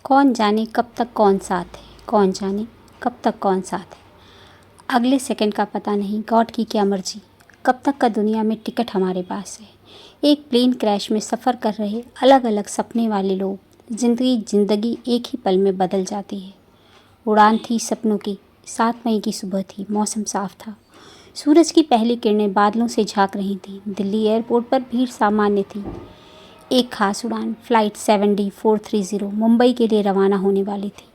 कौन जाने कब तक कौन साथ है, कौन जाने कब तक कौन साथ है। अगले सेकंड का पता नहीं, गॉड की क्या मर्जी, कब तक का दुनिया में टिकट हमारे पास है। एक प्लेन क्रैश में सफ़र कर रहे अलग अलग सपने वाले लोग, जिंदगी एक ही पल में बदल जाती है। उड़ान थी सपनों की, 7 मई की सुबह थी, मौसम साफ था। सूरज की पहली किरणें बादलों से झांक रही थीं। दिल्ली एयरपोर्ट पर भीड़ सामान्य थी। एक खास उड़ान फ़्लाइट 7D430 मुंबई के लिए रवाना होने वाली थी।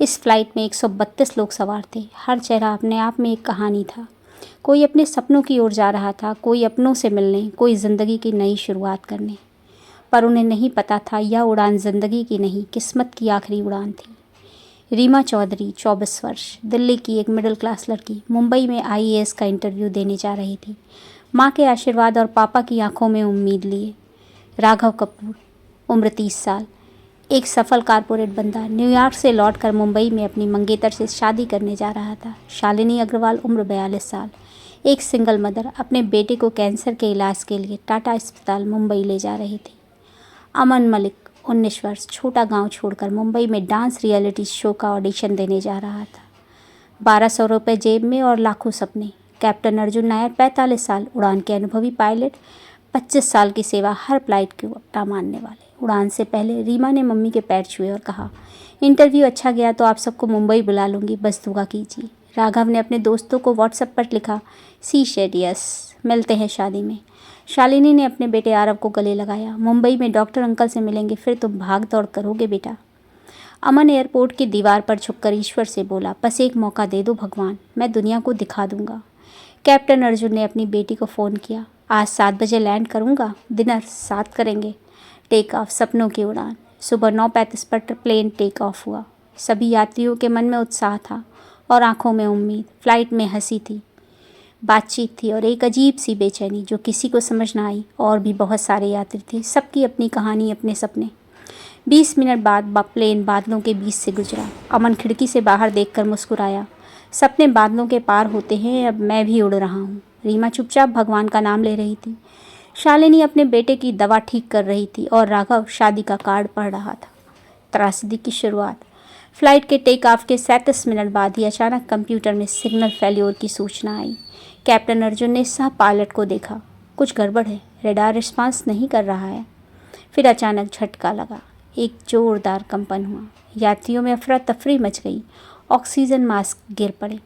इस फ्लाइट में 132 लोग सवार थे। हर चेहरा अपने आप में एक कहानी था। कोई अपने सपनों की ओर जा रहा था, कोई अपनों से मिलने, कोई ज़िंदगी की नई शुरुआत करने। पर उन्हें नहीं पता था यह उड़ान ज़िंदगी की नहीं, किस्मत की आखिरी उड़ान थी। रीमा चौधरी 24 वर्ष, दिल्ली की एक मिडिल क्लास लड़की, मुंबई में IAS का इंटरव्यू देने जा रही थी। माँ के आशीर्वाद और पापा की आंखों में उम्मीद लिए। राघव कपूर, उम्र 30 साल, एक सफल कारपोरेट बंदा, न्यूयॉर्क से लौटकर मुंबई में अपनी मंगेतर से शादी करने जा रहा था। शालिनी अग्रवाल, उम्र 42 साल, एक सिंगल मदर, अपने बेटे को कैंसर के इलाज के लिए टाटा अस्पताल मुंबई ले जा रही थी। अमन मलिक, 19 वर्ष, छोटा गांव छोड़कर मुंबई में डांस रियलिटी शो का ऑडिशन देने जा रहा था। 1200 रुपये जेब में और लाखों सपने। कैप्टन अर्जुन नायर, 45 साल, उड़ान के अनुभवी पायलट, 25 साल की सेवा, हर फ्लाइट को अपना मानने वाले। उड़ान से पहले रीमा ने मम्मी के पैर छुए और कहा, इंटरव्यू अच्छा गया तो आप सबको मुंबई बुला लूँगी, बस दुआ कीजिए। राघव ने अपने दोस्तों को व्हाट्सएप पर लिखा, सी शेड यस, मिलते हैं शादी में। शालिनी ने अपने बेटे आरव को गले लगाया, मुंबई में डॉक्टर अंकल से मिलेंगे, फिर तुम भाग दौड़ करोगे बेटा। अमन एयरपोर्ट की दीवार पर झुककर ईश्वर से बोला, बस एक मौका दे दो भगवान, मैं दुनिया को दिखा दूंगा। कैप्टन अर्जुन ने अपनी बेटी को फ़ोन किया, आज 7 बजे लैंड करूंगा, डिनर साथ करेंगे। टेक ऑफ, सपनों की उड़ान। सुबह 9:35 पर प्लेन टेक ऑफ हुआ। सभी यात्रियों के मन में उत्साह था और आंखों में उम्मीद। फ्लाइट में हंसी थी, बातचीत थी और एक अजीब सी बेचैनी जो किसी को समझ ना आई। और भी बहुत सारे यात्री थे, सबकी अपनी कहानी, अपने सपने। 20 मिनट बाद प्लेन बादलों के बीच से गुजरा। अमन खिड़की से बाहर देखकर मुस्कुराया, सपने बादलों के पार होते हैं, अब मैं भी उड़ रहा हूँ। रीमा चुपचाप भगवान का नाम ले रही थी। शालिनी अपने बेटे की दवा ठीक कर रही थी और राघव शादी का कार्ड पढ़ रहा था। त्रासदी की शुरुआत। फ्लाइट के टेक ऑफ के 37 मिनट बाद ही अचानक कंप्यूटर में सिग्नल फेल्योर की सूचना आई। कैप्टन अर्जुन ने सह पायलट को देखा, कुछ गड़बड़ है, रडार रिस्पांस नहीं कर रहा है। फिर अचानक झटका लगा, एक जोरदार कंपन हुआ। यात्रियों में अफरा तफरी मच गई, ऑक्सीजन मास्क गिर पड़े।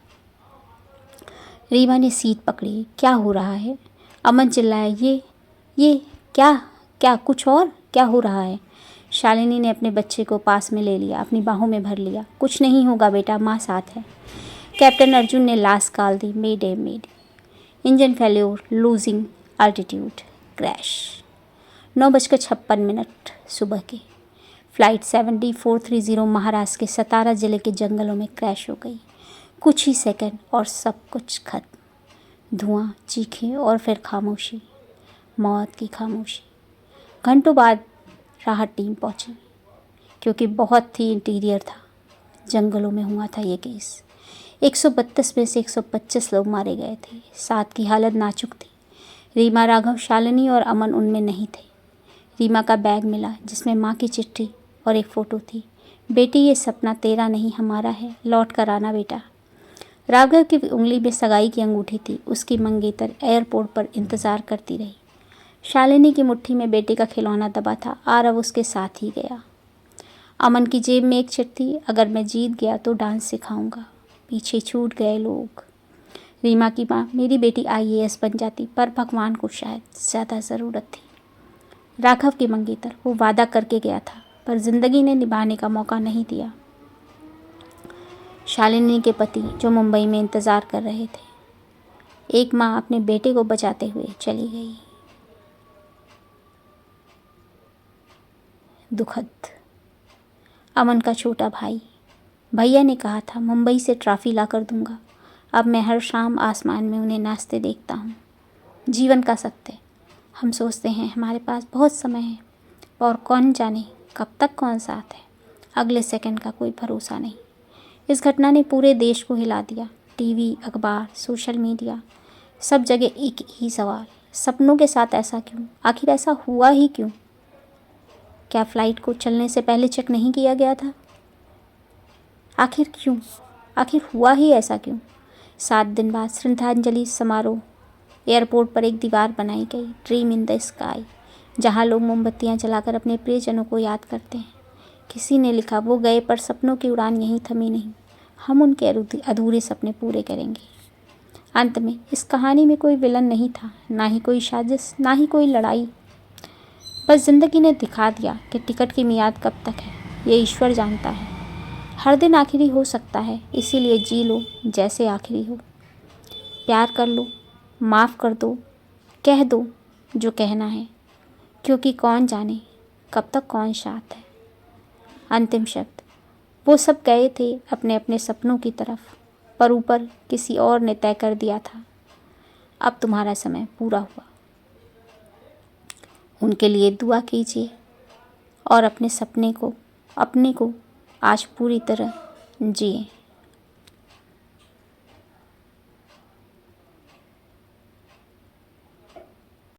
रीमा ने सीट पकड़ी, क्या हो रहा है? अमन चिल्लाया, ये क्या क्या कुछ और क्या हो रहा है? शालिनी ने अपने बच्चे को पास में ले लिया, अपनी बाहों में भर लिया। कुछ नहीं होगा बेटा, माँ साथ है। कैप्टन अर्जुन ने लास्ट कॉल दी, mayday mayday, engine failure, losing altitude, crash. 9:56 सुबह के। फ़्लाइट 7D430 महाराष्ट्र के सतारा ज़िले के जंगलों में क्रैश हो गई। कुछ ही सेकंड और सब कुछ खत्म। धुआं, चीखें और फिर खामोशी, मौत की खामोशी। घंटों बाद राहत टीम पहुंची, क्योंकि बहुत ही इंटीरियर था, जंगलों में हुआ था ये केस। 132 में से 125 लोग मारे गए थे। 7 की हालत नाजुक थी। रीमा, राघव, शालिनी और अमन उनमें नहीं थे। रीमा का बैग मिला जिसमें माँ की चिट्ठी और एक फ़ोटो थी, बेटी ये सपना तेरा नहीं हमारा है, लौट कर आना बेटा। राघव की उंगली में सगाई की अंगूठी थी, उसकी मंगेतर एयरपोर्ट पर इंतज़ार करती रही। शालिनी की मुट्ठी में बेटे का खिलौना दबा था, आरव उसके साथ ही गया। अमन की जेब में एक चिट्ठी, अगर मैं जीत गया तो डांस सिखाऊंगा। पीछे छूट गए लोग। रीमा की माँ, मेरी बेटी IAS बन जाती, पर भगवान को शायद ज़्यादा ज़रूरत थी। राघव की मंगेतर, वो वादा करके गया था पर ज़िंदगी ने निभाने का मौका नहीं दिया। शालिनी के पति जो मुंबई में इंतज़ार कर रहे थे। एक माँ अपने बेटे को बचाते हुए चली गई। दुखद। अमन का छोटा भाई, भैया ने कहा था मुंबई से ट्रॉफी ला कर दूंगा, अब मैं हर शाम आसमान में उन्हें नाचते देखता हूँ। जीवन का सत्य, हम सोचते हैं हमारे पास बहुत समय है, और कौन जाने कब तक कौन साथ है। अगले सेकंड का कोई भरोसा नहीं। इस घटना ने पूरे देश को हिला दिया। टीवी, अखबार, सोशल मीडिया, सब जगह एक ही सवाल, सपनों के साथ ऐसा क्यों? आखिर ऐसा हुआ ही क्यों? क्या फ़्लाइट को चलने से पहले चेक नहीं किया गया था? आखिर क्यों? आखिर हुआ ही ऐसा क्यों? 7 दिन बाद श्रद्धांजलि समारोह। एयरपोर्ट पर एक दीवार बनाई गई, ड्रीम इन द स्काई, जहाँ लोग मोमबत्तियाँ जलाकर अपने प्रियजनों को याद करते हैं। किसी ने लिखा, वो गए पर सपनों की उड़ान यहीं थमी नहीं, हम उनके अधूरे सपने पूरे करेंगे। अंत में इस कहानी में कोई विलन नहीं था, ना ही कोई साजिश, ना ही कोई लड़ाई। बस ज़िंदगी ने दिखा दिया कि टिकट की मियाद कब तक है, ये ईश्वर जानता है। हर दिन आखिरी हो सकता है, इसीलिए जी लो जैसे आखिरी हो। प्यार कर लो, माफ़ कर दो, कह दो जो कहना है, क्योंकि कौन जाने कब तक कौन साथ है। अंतिम शब्द। वो सब गए थे अपने अपने सपनों की तरफ, पर ऊपर किसी और ने तय कर दिया था, अब तुम्हारा समय पूरा हुआ। उनके लिए दुआ कीजिए और अपने को आज पूरी तरह जिए।